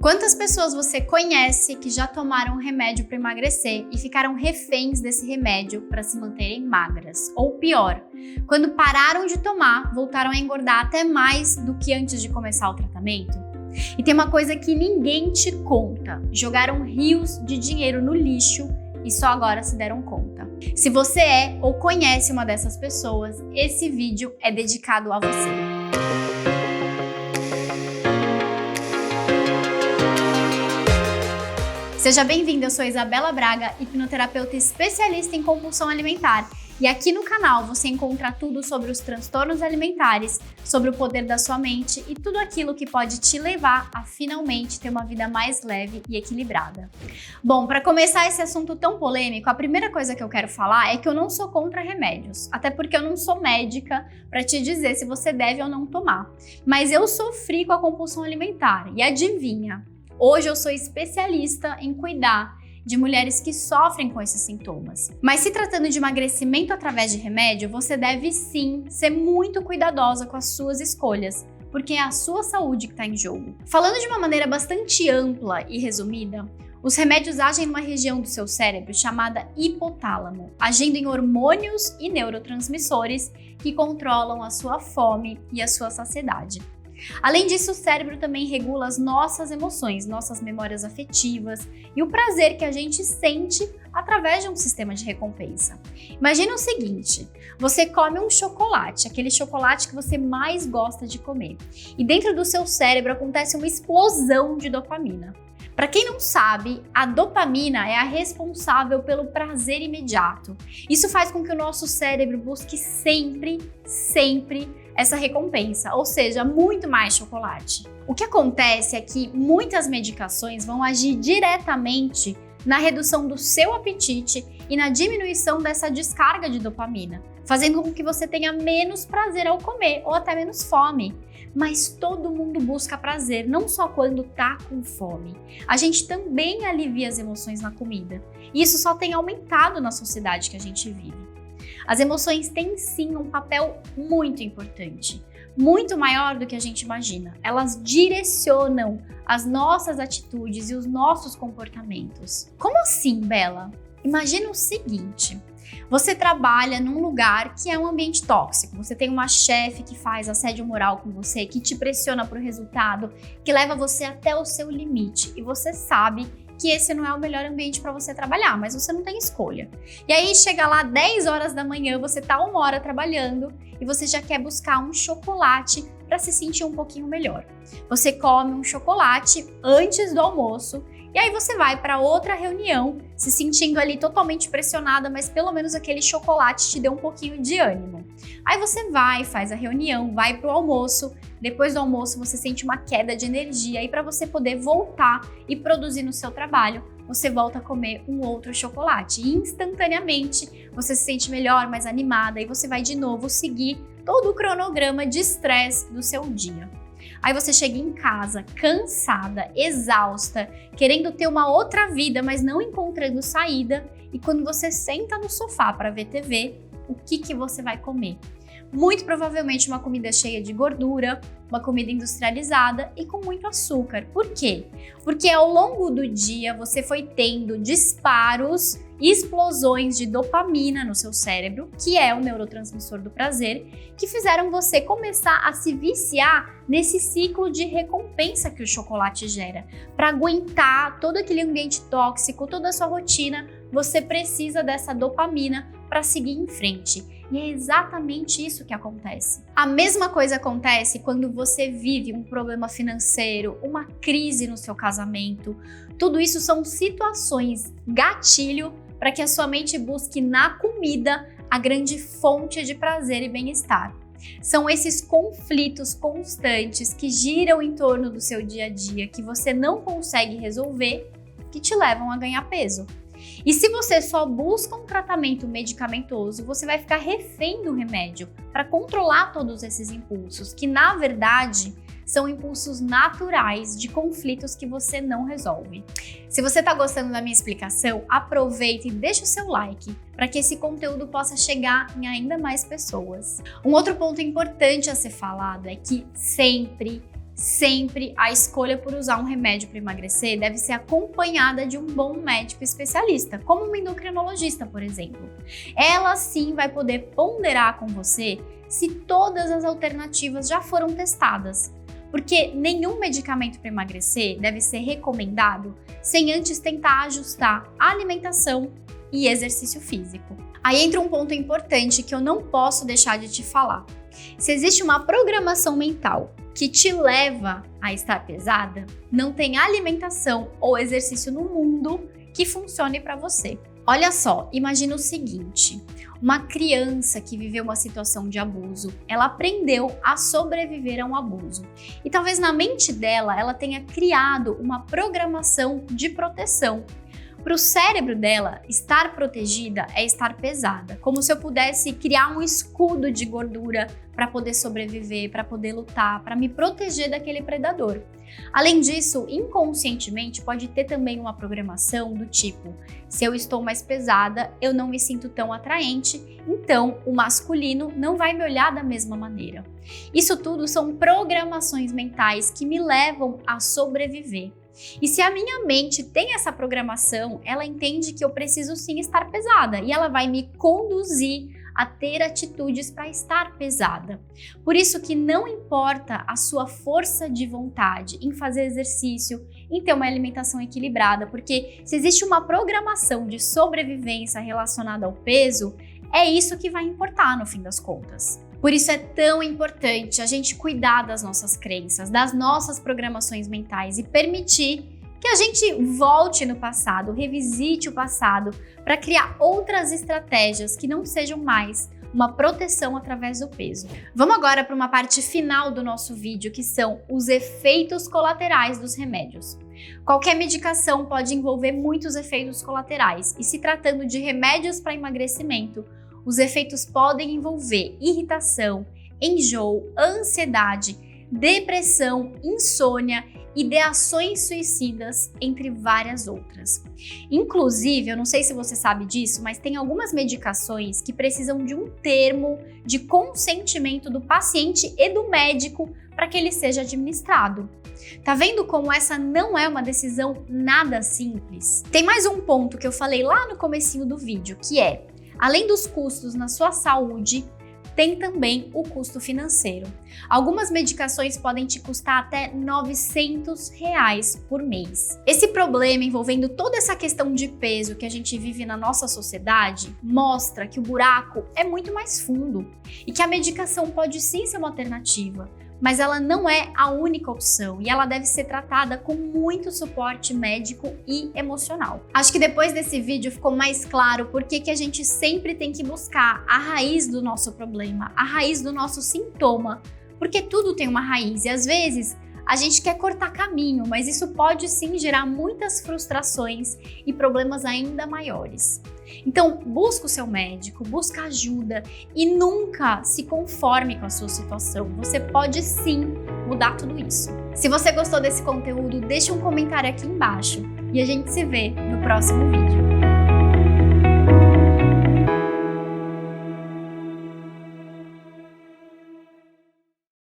Quantas pessoas você conhece que já tomaram remédio para emagrecer e ficaram reféns desse remédio para se manterem magras? Ou pior, quando pararam de tomar, voltaram a engordar até mais do que antes de começar o tratamento? E tem uma coisa que ninguém te conta: jogaram rios de dinheiro no lixo e só agora se deram conta. Se você é ou conhece uma dessas pessoas, esse vídeo é dedicado a você. Seja bem-vinda, eu sou Isabela Braga, hipnoterapeuta especialista em compulsão alimentar. E aqui no canal você encontra tudo sobre os transtornos alimentares, sobre o poder da sua mente e tudo aquilo que pode te levar a finalmente ter uma vida mais leve e equilibrada. Bom, para começar esse assunto tão polêmico, a primeira coisa que eu quero falar é que eu não sou contra remédios, até porque eu não sou médica para te dizer se você deve ou não tomar. Mas eu sofri com a compulsão alimentar e adivinha? Hoje eu sou especialista em cuidar de mulheres que sofrem com esses sintomas. Mas se tratando de emagrecimento através de remédio, você deve sim ser muito cuidadosa com as suas escolhas, porque é a sua saúde que está em jogo. Falando de uma maneira bastante ampla e resumida, os remédios agem numa região do seu cérebro chamada hipotálamo, agindo em hormônios e neurotransmissores que controlam a sua fome e a sua saciedade. Além disso, o cérebro também regula as nossas emoções, nossas memórias afetivas e o prazer que a gente sente através de um sistema de recompensa. Imagina o seguinte: você come um chocolate, aquele chocolate que você mais gosta de comer, e dentro do seu cérebro acontece uma explosão de dopamina. Para quem não sabe, a dopamina é a responsável pelo prazer imediato. Isso faz com que o nosso cérebro busque sempre essa recompensa, ou seja, muito mais chocolate. O que acontece é que muitas medicações vão agir diretamente na redução do seu apetite e na diminuição dessa descarga de dopamina, fazendo com que você tenha menos prazer ao comer ou até menos fome. Mas todo mundo busca prazer, não só quando tá com fome. A gente também alivia as emoções na comida. E isso só tem aumentado na sociedade que a gente vive. As emoções têm sim um papel muito importante, muito maior do que a gente imagina. Elas direcionam as nossas atitudes e os nossos comportamentos. Como assim, Bela? Imagina o seguinte: você trabalha num lugar que é um ambiente tóxico, você tem uma chefe que faz assédio moral com você, que te pressiona para o resultado, que leva você até o seu limite, e você sabe que esse não é o melhor ambiente para você trabalhar, mas você não tem escolha. E aí chega lá 10 horas da manhã, você tá 1 hora trabalhando e você já quer buscar um chocolate para se sentir um pouquinho melhor. Você come um chocolate antes do almoço e aí você vai para outra reunião se sentindo ali totalmente pressionada, mas pelo menos aquele chocolate te deu um pouquinho de ânimo. Aí você vai, faz a reunião, vai pro almoço, depois do almoço você sente uma queda de energia e para você poder voltar e produzir no seu trabalho, você volta a comer um outro chocolate e instantaneamente você se sente melhor, mais animada e você vai de novo seguir todo o cronograma de estresse do seu dia. Aí você chega em casa cansada, exausta, querendo ter uma outra vida, mas não encontrando saída. E quando você senta no sofá para ver TV, o que você vai comer? Muito provavelmente uma comida cheia de gordura, uma comida industrializada e com muito açúcar. Por quê? Porque ao longo do dia você foi tendo disparos e explosões de dopamina no seu cérebro, que é o neurotransmissor do prazer, que fizeram você começar a se viciar nesse ciclo de recompensa que o chocolate gera. Para aguentar todo aquele ambiente tóxico, toda a sua rotina, você precisa dessa dopamina para seguir em frente. E é exatamente isso que acontece. A mesma coisa acontece quando você vive um problema financeiro, uma crise no seu casamento. Tudo isso são situações gatilho para que a sua mente busque na comida a grande fonte de prazer e bem-estar. São esses conflitos constantes que giram em torno do seu dia a dia, que você não consegue resolver, que te levam a ganhar peso. E se você só busca um tratamento medicamentoso, você vai ficar refém do remédio para controlar todos esses impulsos, que na verdade são impulsos naturais de conflitos que você não resolve. Se você está gostando da minha explicação, aproveita e deixa o seu like para que esse conteúdo possa chegar em ainda mais pessoas. Um outro ponto importante a ser falado é que sempre sempre a escolha por usar um remédio para emagrecer deve ser acompanhada de um bom médico especialista, como uma endocrinologista, por exemplo. Ela sim vai poder ponderar com você se todas as alternativas já foram testadas, porque nenhum medicamento para emagrecer deve ser recomendado sem antes tentar ajustar a alimentação e exercício físico. Aí entra um ponto importante que eu não posso deixar de te falar. Se existe uma programação mental que te leva a estar pesada, não tem alimentação ou exercício no mundo que funcione para você. Olha só, imagina o seguinte: uma criança que viveu uma situação de abuso, ela aprendeu a sobreviver a um abuso. E talvez na mente dela, ela tenha criado uma programação de proteção. Para o cérebro dela, estar protegida é estar pesada, como se eu pudesse criar um escudo de gordura para poder sobreviver, para poder lutar, para me proteger daquele predador. Além disso, inconscientemente pode ter também uma programação do tipo: se eu estou mais pesada, eu não me sinto tão atraente, então o masculino não vai me olhar da mesma maneira. Isso tudo são programações mentais que me levam a sobreviver. E se a minha mente tem essa programação, ela entende que eu preciso sim estar pesada e ela vai me conduzir a ter atitudes para estar pesada. Por isso que não importa a sua força de vontade em fazer exercício, em ter uma alimentação equilibrada, porque se existe uma programação de sobrevivência relacionada ao peso, é isso que vai importar no fim das contas. Por isso é tão importante a gente cuidar das nossas crenças, das nossas programações mentais e permitir que a gente volte no passado, revisite o passado para criar outras estratégias que não sejam mais uma proteção através do peso. Vamos agora para uma parte final do nosso vídeo, que são os efeitos colaterais dos remédios. Qualquer medicação pode envolver muitos efeitos colaterais e, se tratando de remédios para emagrecimento, os efeitos podem envolver irritação, enjoo, ansiedade, depressão, insônia, ideações suicidas, entre várias outras. Inclusive, eu não sei se você sabe disso, mas tem algumas medicações que precisam de um termo de consentimento do paciente e do médico para que ele seja administrado. Tá vendo como essa não é uma decisão nada simples? Tem mais um ponto que eu falei lá no comecinho do vídeo, que é: além dos custos na sua saúde, tem também o custo financeiro. Algumas medicações podem te custar até R$900 por mês. Esse problema envolvendo toda essa questão de peso que a gente vive na nossa sociedade mostra que o buraco é muito mais fundo e que a medicação pode sim ser uma alternativa, mas ela não é a única opção e ela deve ser tratada com muito suporte médico e emocional. Acho que depois desse vídeo ficou mais claro por que a gente sempre tem que buscar a raiz do nosso problema, a raiz do nosso sintoma, porque tudo tem uma raiz e às vezes a gente quer cortar caminho, mas isso pode sim gerar muitas frustrações e problemas ainda maiores. Então, busca o seu médico, busca ajuda e nunca se conforme com a sua situação. Você pode sim mudar tudo isso. Se você gostou desse conteúdo, deixa um comentário aqui embaixo e a gente se vê no próximo vídeo.